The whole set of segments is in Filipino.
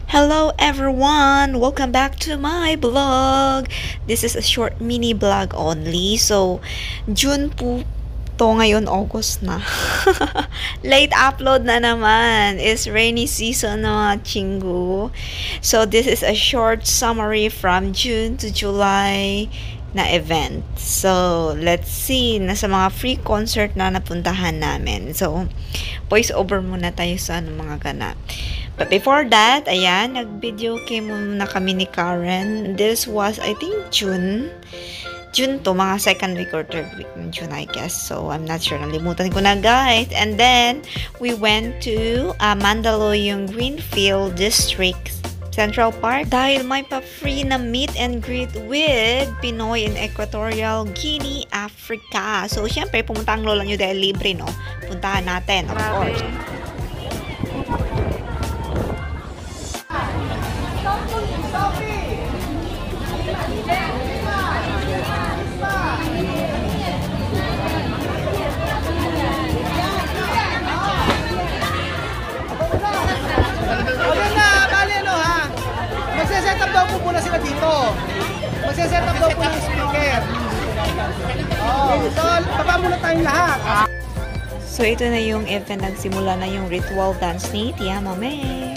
Hello everyone! Welcome back to my vlog! This is a short mini vlog only. So, June po to ngayon, August na. Late upload na naman. It's rainy season na mga chingu. So, this is a short summary from June to July na event. So, let's see. Nasa mga free concert na napuntahan namin. So, voice over muna tayo sa mga ganap. But before that, ayan, nag-video game muna kami ni Karen. This was, I think, June. June to, mga second week or third week ng June, I guess. So, I'm not sure. Nalimutan ko na, guys. And then, we went to Mandaluyong Greenfield District Central Park dahil may pa-free na meet and greet with Pinoy in Equatorial Guinea, Africa. So, syempre, pumunta ang lola nyo dahil libre, no? Puntahan natin, of course. Magse-set up daw po muna sila dito. Magse-set up daw po yung speaker. So, baba muna tayong lahat. So, ito na yung event. Nagsimula na yung ritual dance ni Tia Mame.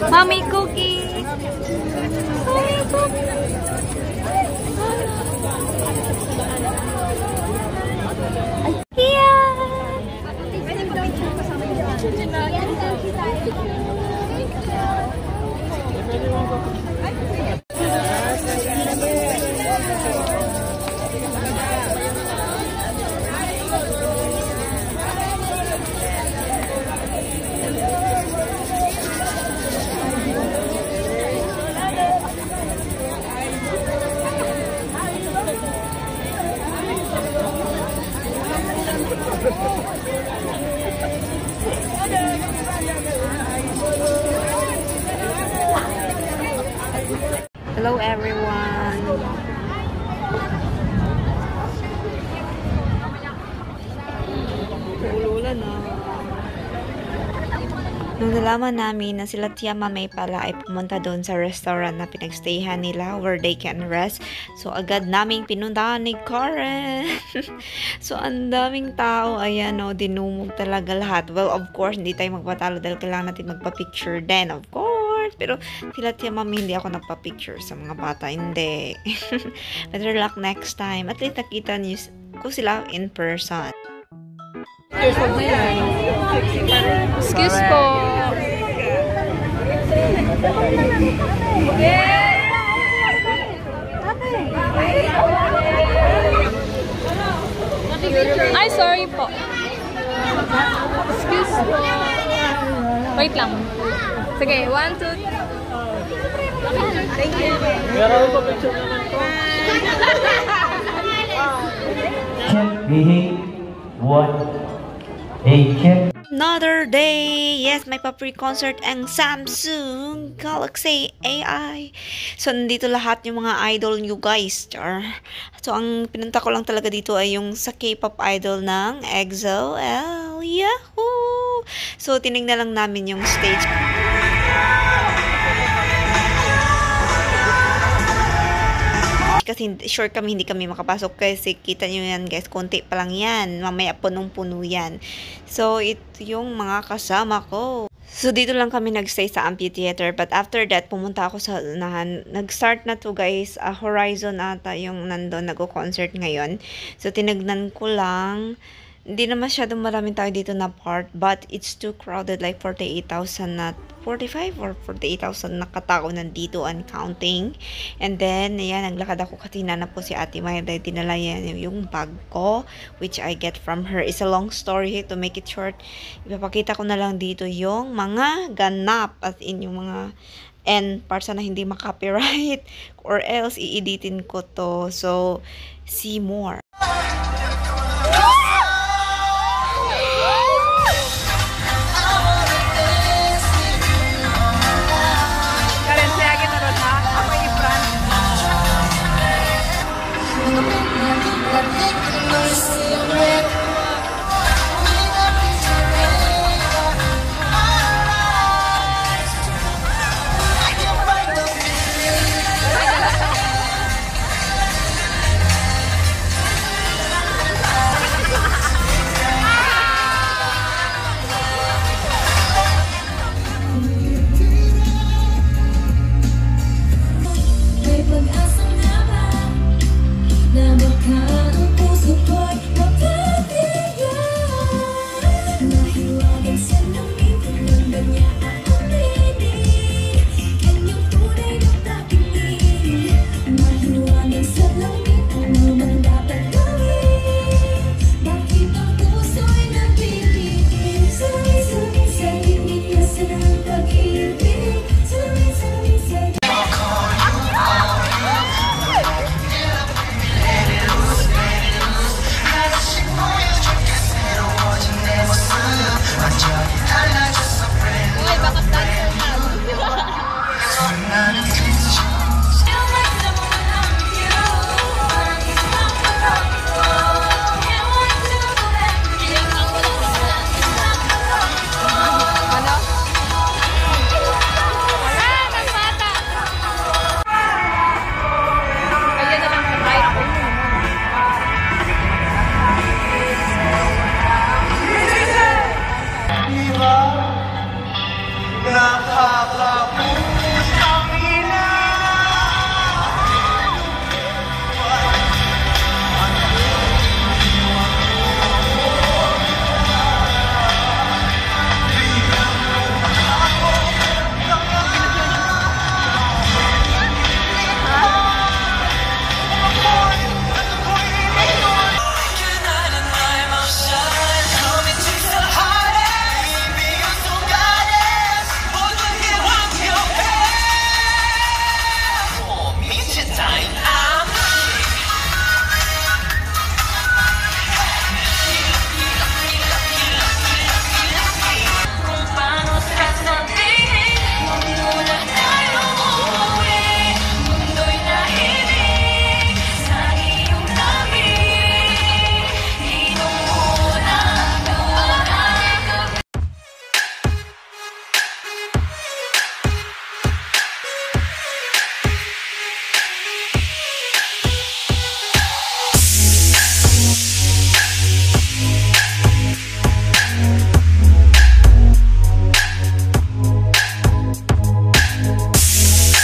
Mommy cookie. Mommy cookie. Hello everyone. Uulan na. Nung nalaman namin na sila Tia Mame pala ay pumunta doon sa restaurant na pinagstayhan nila where they can rest. So, agad naming pinuntahan ni Karen. So, ang daming tao. Ayan, no, dinumog talaga lahat. Well, of course, hindi tayo magpatalo dahil kailangan natin magpa-picture din, of course. Pero, sila Tia Mame, hindi ako nagpa-picture sa mga bata. Hindi. Better luck next time. At least nakita niyo ko sila in person. Excuse po. Ay, sorry po. Excuse po. Wait lang. Sige, 1, 2, 3. Thank you. Meron po picture naman po. Behave. One. Another day! Yes, may pa-free concert ang Samsung Galaxy AI. So, nandito lahat yung mga idol nyo, guys. Char. So, ang pinunta ko lang talaga dito ay yung sa K-pop idol ng EXO. Yahoo! So, tinignan lang namin yung stage. Kasi sure kami hindi kami makapasok kasi kita nyo yan, guys, konti pa lang yan, mamaya punong-puno yan. So, ito yung mga kasama ko. So, dito lang kami nagstay sa amphitheater, but after that, pumunta ako sa unahan. Nag-start na to, guys, Horizon ata yung nandun, nag-concert ngayon. So, tinignan ko lang. Hindi na masyadong maraming tao dito na part, but it's too crowded, like 48,000 na 45 or 48,000 na katao nandito and counting. And then, ayan, naglakad ako kasi hinanap ko si Ate Maya dahil dinala yan yung bag ko, which I get from her. It's a long story to make it short. Ipapakita ko na lang dito yung mga ganap, as in yung mga and para sana hindi makopyright or else i-editin ko to. So, see more.